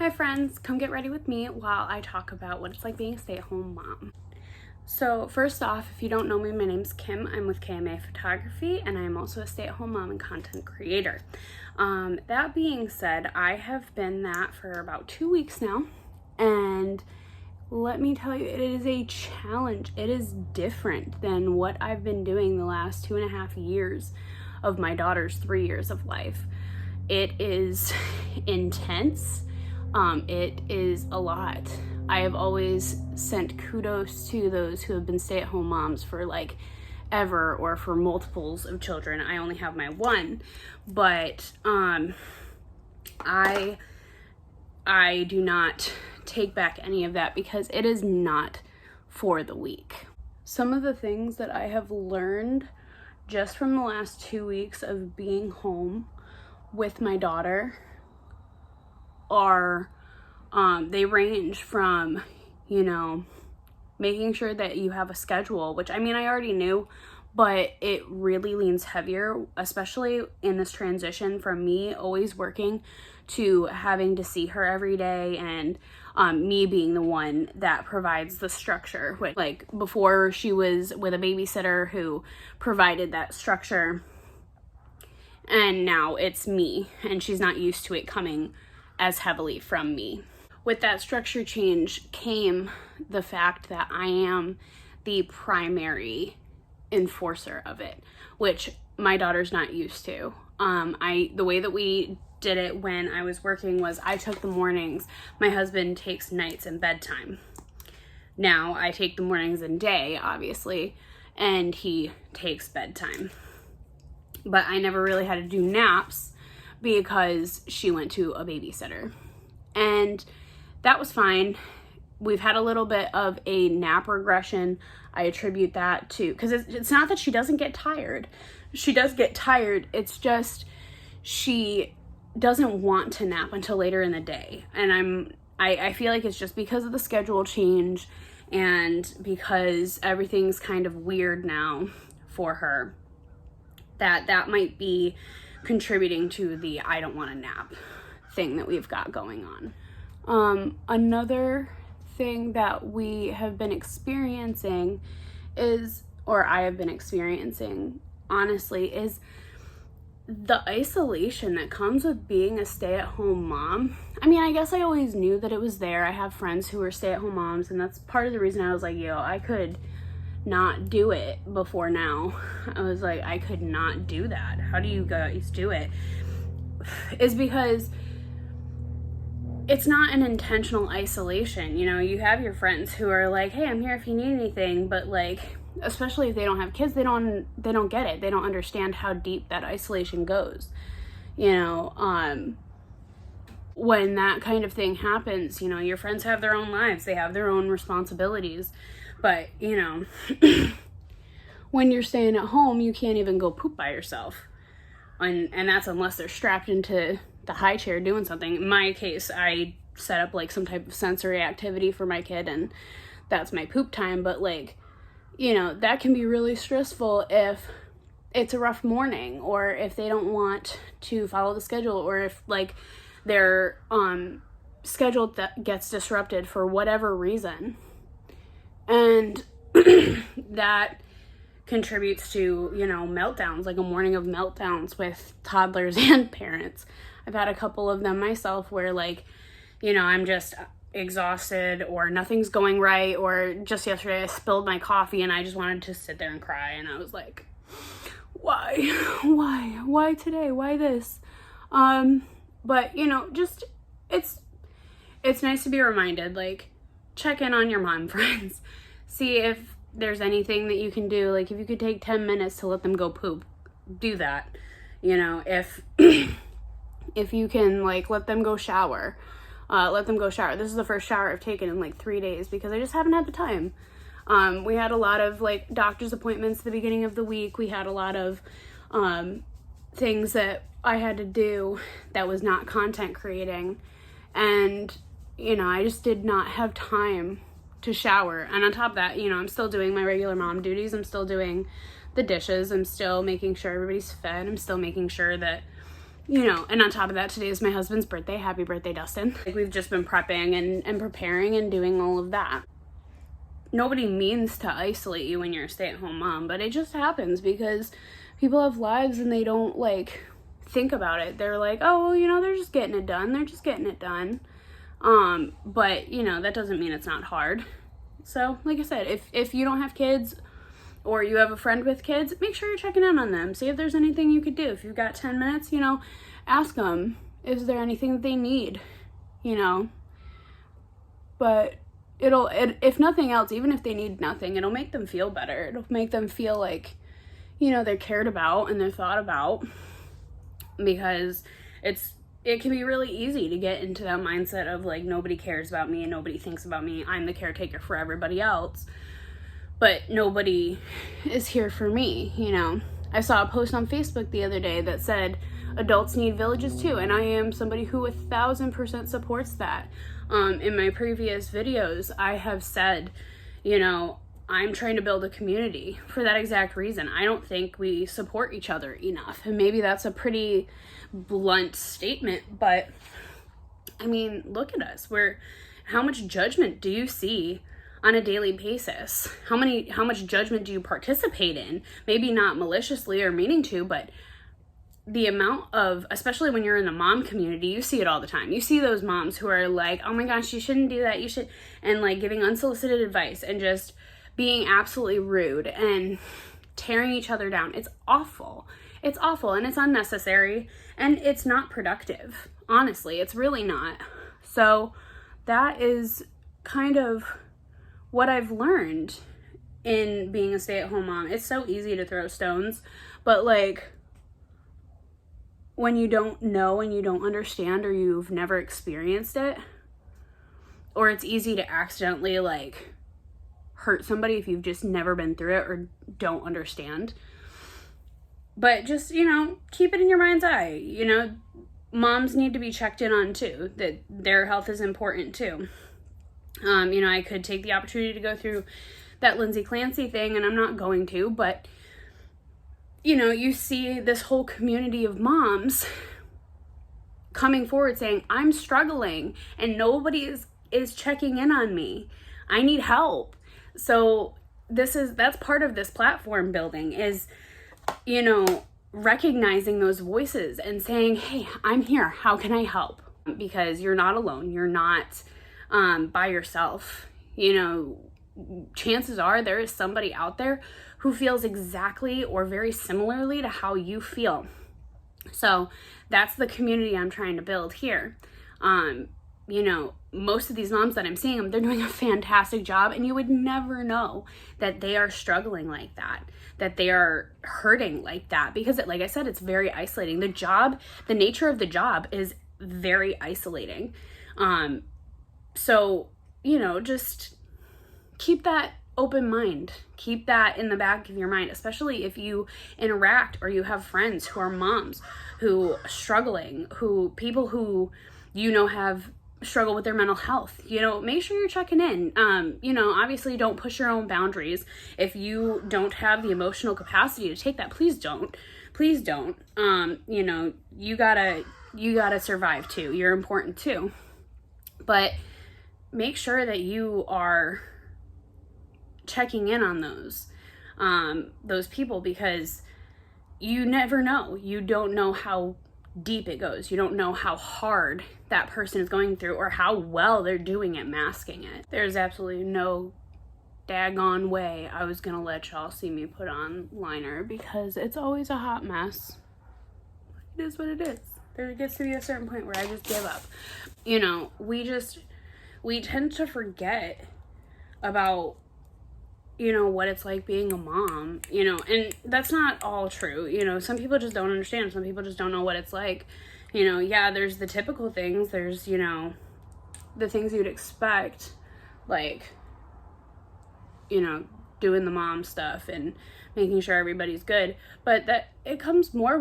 Hi friends, come get ready with me while I talk about what it's like being a stay-at-home mom. So first off, if you don't know me, my name's Kim. I'm with KMA Photography and I'm also a stay-at-home mom and content creator. That being said, I have been that for about 2 weeks now, and let me tell you, it is a challenge. It is different than what I've been doing the last 2.5 years of my daughter's 3 years of life. It is intense. It is a lot. I have always sent kudos to those who have been stay-at-home moms for like ever or for multiples of children. I only have my one, but I do not take back any of that because it is not for the weak. Some of the things that I have learned just from the last 2 weeks of being home with my daughter are they range from, making sure that you have a schedule, which I already knew, but it really leans heavier, especially in this transition from me always working to having to see her every day, and me being the one that provides the structure. Like before, she was with a babysitter who provided that structure, and now it's me, and she's not used to it coming as heavily from me. With that structure change came the fact that I am the primary enforcer of it, which my daughter's not used to. The way that we did it when I was working was I took the mornings. My husband takes nights and bedtime. Now I take the mornings and day, obviously, and he takes bedtime. But I never really had to do naps because she went to a babysitter. And that was fine. We've had a little bit of a nap regression. I attribute that to, because it's not that she doesn't get tired. She does get tired. It's just she doesn't want to nap until later in the day. And I feel like it's just because of the schedule change and because everything's kind of weird now for her, that might be contributing to the I don't want to nap thing that we've got going on. Another thing that we have been experiencing is, or I have been experiencing, honestly, is the isolation that comes with being a stay-at-home mom. I guess I always knew that it was there. I have friends who are stay-at-home moms, and that's part of the reason I was like, I could not do it before now. I was like, I could not do that. How do you guys do it? Is because it's not an intentional isolation. You have your friends who are like, hey, I'm here if you need anything, but like, especially if they don't have kids, they don't get it. They don't understand how deep that isolation goes. When that kind of thing happens, your friends have their own lives, they have their own responsibilities, but when you're staying at home, you can't even go poop by yourself. And that's unless they're strapped into the high chair doing something. In my case, I set up like some type of sensory activity for my kid, and that's my poop time. But like, that can be really stressful if it's a rough morning, or if they don't want to follow the schedule, or if like their schedule that gets disrupted for whatever reason. And that contributes to, meltdowns, like a morning of meltdowns with toddlers and parents. I've had a couple of them myself where like, I'm just exhausted, or nothing's going right, or just yesterday I spilled my coffee and I just wanted to sit there and cry, and I was like, why today? Why this? But just, it's nice to be reminded, like, check in on your mom friends. See if there's anything that you can do. Like, if you could take 10 minutes to let them go poop, do that. If you can, like, let them go shower. This is the first shower I've taken in like 3 days because I just haven't had the time. We had a lot of like doctor's appointments at the beginning of the week. We had a lot of things that I had to do that was not content creating. And, I just did not have time to shower. And on top of that, I'm still doing my regular mom duties. I'm still doing the dishes. I'm still making sure everybody's fed. I'm still making sure that, you know, and on top of that, today is my husband's birthday. Happy birthday, Dustin. Like, we've just been prepping and preparing and doing all of that. Nobody means to isolate you when you're a stay-at-home mom, but it just happens because people have lives and they don't, like, think about it. They're like, oh, well, you know, they're just getting it done. They're just getting it done. But, you know, that doesn't mean it's not hard. So, like I said, if you don't have kids or you have a friend with kids, make sure you're checking in on them. See if there's anything you could do. If you've got 10 minutes, you know, ask them, is there anything that they need, you know? But if nothing else, even if they need nothing, it'll make them feel better. It'll make them feel like, you know, they're cared about and they're thought about, because it can be really easy to get into that mindset of like, nobody cares about me and nobody thinks about me. I'm the caretaker for everybody else, but nobody is here for me, you know. I saw a post on Facebook the other day that said adults need villages too, and I am somebody who 1000% supports that. In my previous videos, I have said, you know, I'm trying to build a community for that exact reason. I don't think we support each other enough. And maybe that's a pretty blunt statement, but I mean, look at us. How much judgment do you see on a daily basis? How much judgment do you participate in? Maybe not maliciously or meaning to, but the amount of, especially when you're in the mom community, you see it all the time. You see those moms who are like, oh my gosh, you shouldn't do that. You should, and like giving unsolicited advice and just being absolutely rude and tearing each other down. It's awful. It's awful, and it's unnecessary, and it's not productive. Honestly, it's really not. So that is kind of what I've learned in being a stay-at-home mom. It's so easy to throw stones, but like, when you don't know and you don't understand, or you've never experienced it, or it's easy to accidentally like hurt somebody if you've just never been through it or don't understand. But just, you know, keep it in your mind's eye. You know, moms need to be checked in on too, that their health is important too. You know, I could take the opportunity to go through that Lindsay Clancy thing, and I'm not going to, but you know, you see this whole community of moms coming forward saying, I'm struggling and nobody is checking in on me. I need help. So that's part of this platform building, is, you know, recognizing those voices and saying, hey, I'm here. How can I help? Because you're not alone. You're not by yourself. You know, chances are there is somebody out there who feels exactly or very similarly to how you feel. So that's the community I'm trying to build here. You know, most of these moms that I'm seeing them, they're doing a fantastic job, and you would never know that they are struggling like that they are hurting like that, because like I said, it's very isolating. The nature of the job is very isolating. So, you know, just keep that open mind. Keep that in the back of your mind, especially if you interact or you have friends who are moms who are struggling, people who, you know, have struggle with their mental health. You know, make sure you're checking in. You know, obviously don't push your own boundaries. If you don't have the emotional capacity to take that, please don't. You know, you gotta survive too. You're important too. But make sure that you are checking in on those people, because you never know. You don't know how deep it goes. You don't know how hard that person is going through or how well they're doing at masking it. There's absolutely no daggone way I was gonna let y'all see me put on liner, because it's always a hot mess. It is what it is. There gets to be a certain point where I just give up. You know, we tend to forget about, you know, what it's like being a mom, you know, and that's not all true. You know, some people just don't understand. Some people just don't know what it's like. You know, yeah, there's the typical things. There's, you know, the things you'd expect, like, you know, doing the mom stuff and making sure everybody's good. But that it comes more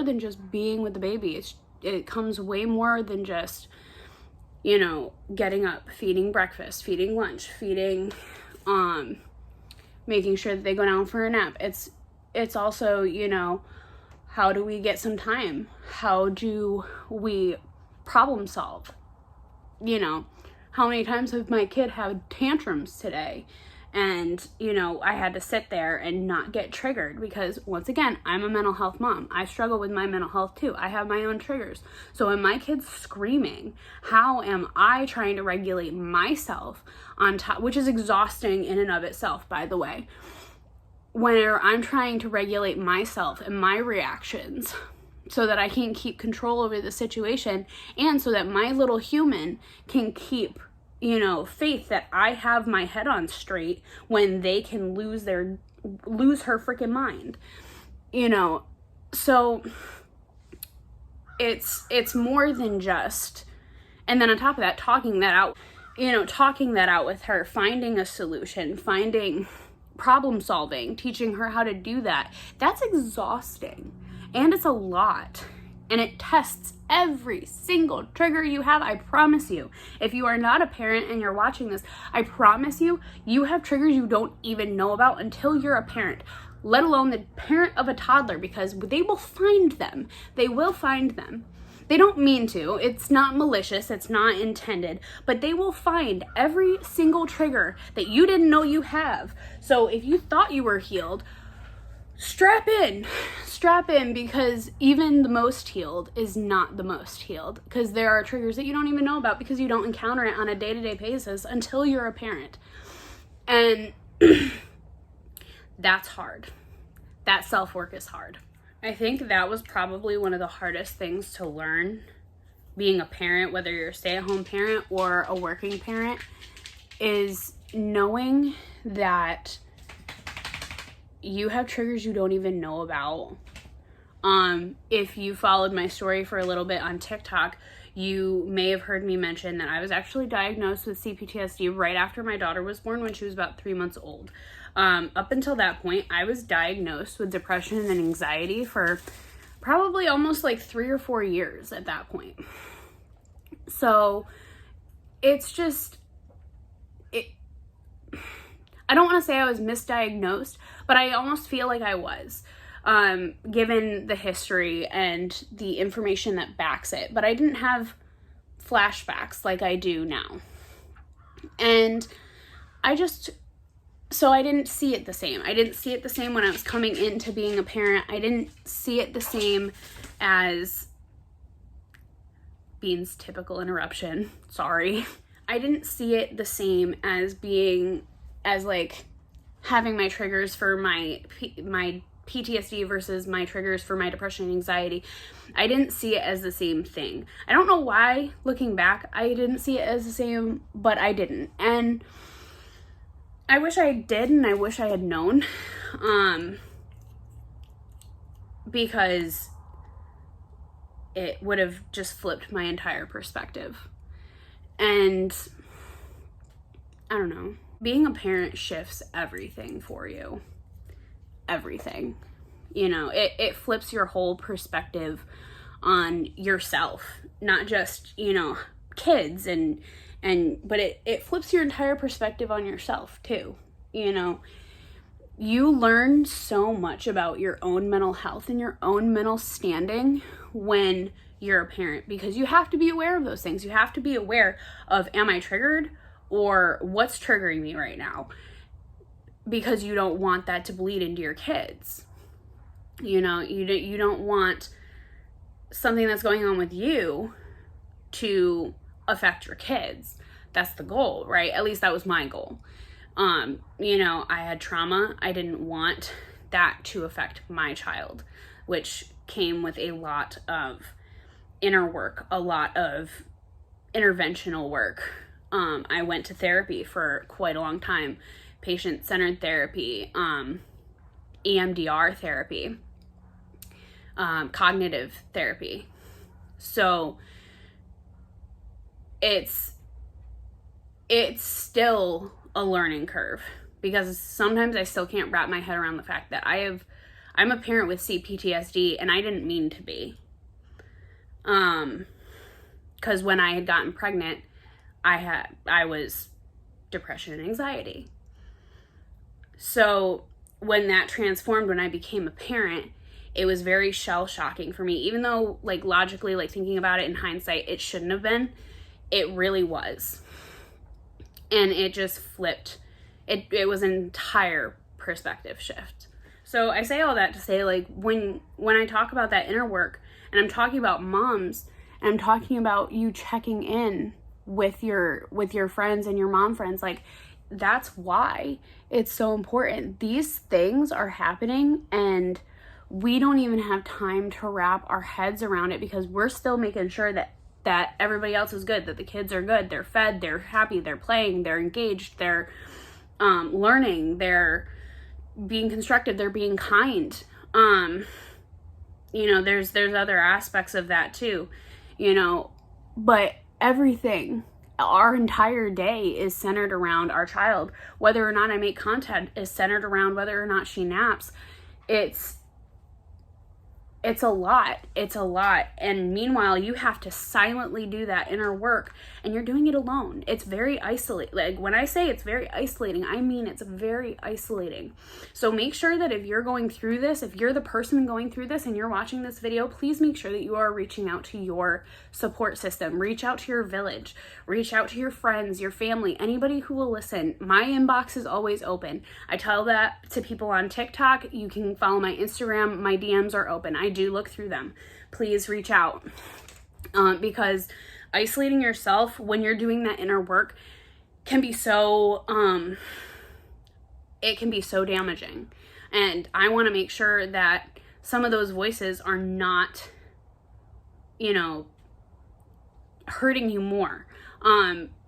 than just being with the baby. It comes way more than just, you know, getting up, feeding breakfast, feeding lunch, feeding, making sure that they go down for a nap. It's also, you know, How do we get some time? How do we problem solve? You know, how many times have my kid had tantrums today? And, you know, I had to sit there and not get triggered because, once again, I'm a mental health mom. I struggle with my mental health too. I have my own triggers. So when my kid's screaming, how am I trying to regulate myself on top, which is exhausting in and of itself, by the way, whenever I'm trying to regulate myself and my reactions so that I can keep control over the situation and so that my little human can keep, you know, faith that I have my head on straight when they can lose her freaking mind, you know. So it's more than just, and then on top of that, talking that out with her, finding a solution, finding problem solving, teaching her how to do that. That's exhausting, and it's a lot. And it tests every single trigger you have. I promise you, if you are not a parent and you're watching this, I promise you, you have triggers you don't even know about until you're a parent, let alone the parent of a toddler, because they will find them. They will find them. They don't mean to. It's not malicious. It's not intended. But they will find every single trigger that you didn't know you have. So if you thought you were healed, strap in, because even the most healed is not the most healed, because there are triggers that you don't even know about because you don't encounter it on a day-to-day basis until you're a parent. And that's hard. That self-work is hard. I think that was probably one of the hardest things to learn being a parent, whether you're a stay-at-home parent or a working parent, is knowing that you have triggers you don't even know about. If you followed my story for a little bit on TikTok, you may have heard me mention that I was actually diagnosed with CPTSD right after my daughter was born, when she was about 3 months old. Up until that point, I was diagnosed with depression and anxiety for probably almost like 3 or 4 years at that point. So it's just, I don't want to say I was misdiagnosed, but I almost feel like I was, given the history and the information that backs it. But I didn't have flashbacks like I do now. And so I didn't see it the same. I didn't see it the same when I was coming into being a parent. I didn't see it the same as Bean's typical interruption. Sorry. I didn't see it the same as like having my triggers for my PTSD versus my triggers for my depression and anxiety. I didn't see it as the same thing. I don't know why, looking back, I didn't see it as the same, but I didn't. And I wish I did, and I wish I had known, because it would have just flipped my entire perspective. And I don't know. Being a parent shifts everything for you. Everything. You know, it flips your whole perspective on yourself. Not just, you know, kids but it flips your entire perspective on yourself too. You know, you learn so much about your own mental health and your own mental standing when you're a parent, because you have to be aware of those things. You have to be aware of, am I triggered, or what's triggering me right now? Because you don't want that to bleed into your kids. You know, you don't want something that's going on with you to affect your kids. That's the goal, right? At least that was my goal. You know, I had trauma. I didn't want that to affect my child, which came with a lot of inner work, a lot of interventional work. I went to therapy for quite a long time, patient-centered therapy, EMDR therapy, cognitive therapy. So it's still a learning curve, because sometimes I still can't wrap my head around the fact that I'm a parent with CPTSD, and I didn't mean to be. Because when I had gotten pregnant, I was depression and anxiety. So when that transformed, when I became a parent, it was very shell shocking for me, even though like logically, like thinking about it in hindsight, it shouldn't have been. It really was. And it just flipped. It was an entire perspective shift. So I say all that to say, like, when I talk about that inner work, and I'm talking about moms, and I'm talking about you checking in with your friends and your mom friends, like, that's why it's so important. These things are happening, and we don't even have time to wrap our heads around it, because we're still making sure that everybody else is good, that the kids are good, they're fed, they're happy, they're playing, they're engaged, they're learning, they're being constructive, they're being kind. You know, there's other aspects of that too, you know, but everything, our entire day is centered around our child. Whether or not I make content is centered around whether or not she naps. It's a lot. It's a lot. And meanwhile, you have to silently do that inner work, and you're doing it alone. It's very isolating. Like, when I say it's very isolating, I mean it's very isolating. So make sure that if you're going through this, if you're the person going through this and you're watching this video, please make sure that you are reaching out to your support system. Reach out to your village. Reach out to your friends, your family, anybody who will listen. My inbox is always open. I tell that to people on TikTok. You can follow my Instagram. My DMs are open. I do look through them. Please reach out, because isolating yourself when you're doing that inner work can be so it can be so damaging. And I want to make sure that some of those voices are not, you know, hurting you more.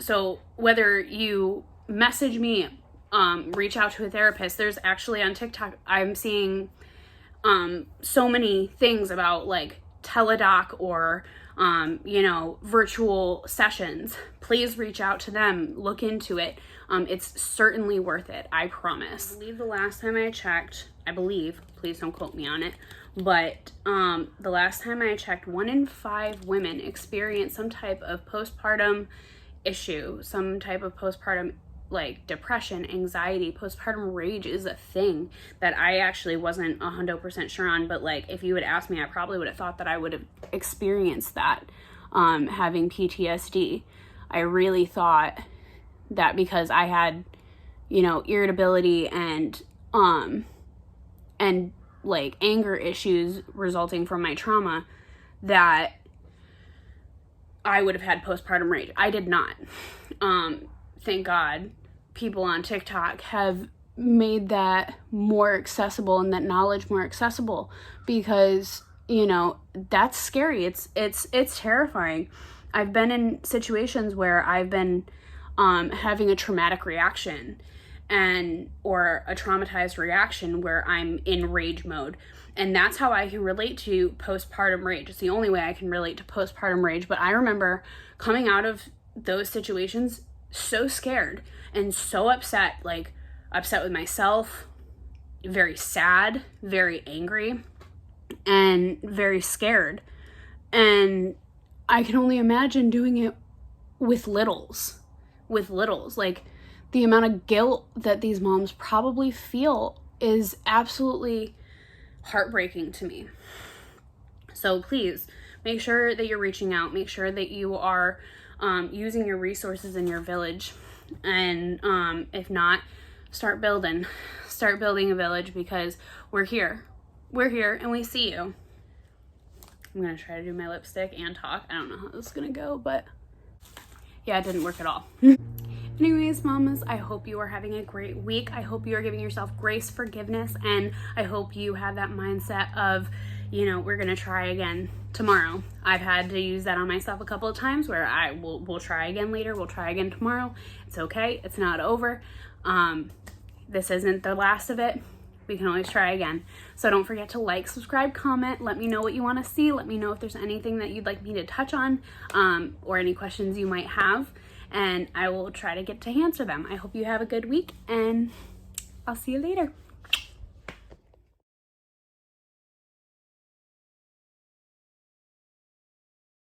So whether you message me, reach out to a therapist, there's actually on TikTok, I'm seeing so many things about like teledoc or, you know, virtual sessions. Please reach out to them, look into it. It's certainly worth it. I promise. I believe the last time I checked, please don't quote me on it, but the last time I checked, 1 in 5 women experience some type of postpartum issue, some type of postpartum like depression, anxiety. Postpartum rage is a thing that I actually wasn't 100% sure on, but like if you had asked me, I probably would have thought that I would have experienced that, having PTSD. I really thought that because I had, you know, irritability and like anger issues resulting from my trauma, that I would have had postpartum rage. I did not. Thank God people on TikTok have made that more accessible and that knowledge more accessible, because, you know, that's scary. It's terrifying. I've been in situations where I've been having a traumatic reaction or a traumatized reaction where I'm in rage mode. And that's how I can relate to postpartum rage. It's the only way I can relate to postpartum rage. But I remember coming out of those situations so scared and so upset, like upset with myself, very sad, very angry, and very scared. And I can only imagine doing it with littles, like the amount of guilt that these moms probably feel is absolutely heartbreaking to me. So please make sure that you're reaching out, make sure that you are using your resources in your village, and if not, start building a village, because we're here and we see you. I'm gonna try to do my lipstick and talk. I don't know how this is gonna go, but yeah, it didn't work at all. Anyways, mamas, I hope you are having a great week. I hope you are giving yourself grace, forgiveness, and I hope you have that mindset of, you know, we're gonna try again tomorrow. I've had to use that on myself a couple of times where we'll try again later, we'll try again tomorrow. It's okay, it's not over. This isn't the last of it. We can always try again. So don't forget to like, subscribe, comment, let me know what you want to see. Let me know if there's anything that you'd like me to touch on, or any questions you might have, and I will try to get to answer them. I hope you have a good week, and I'll see you later.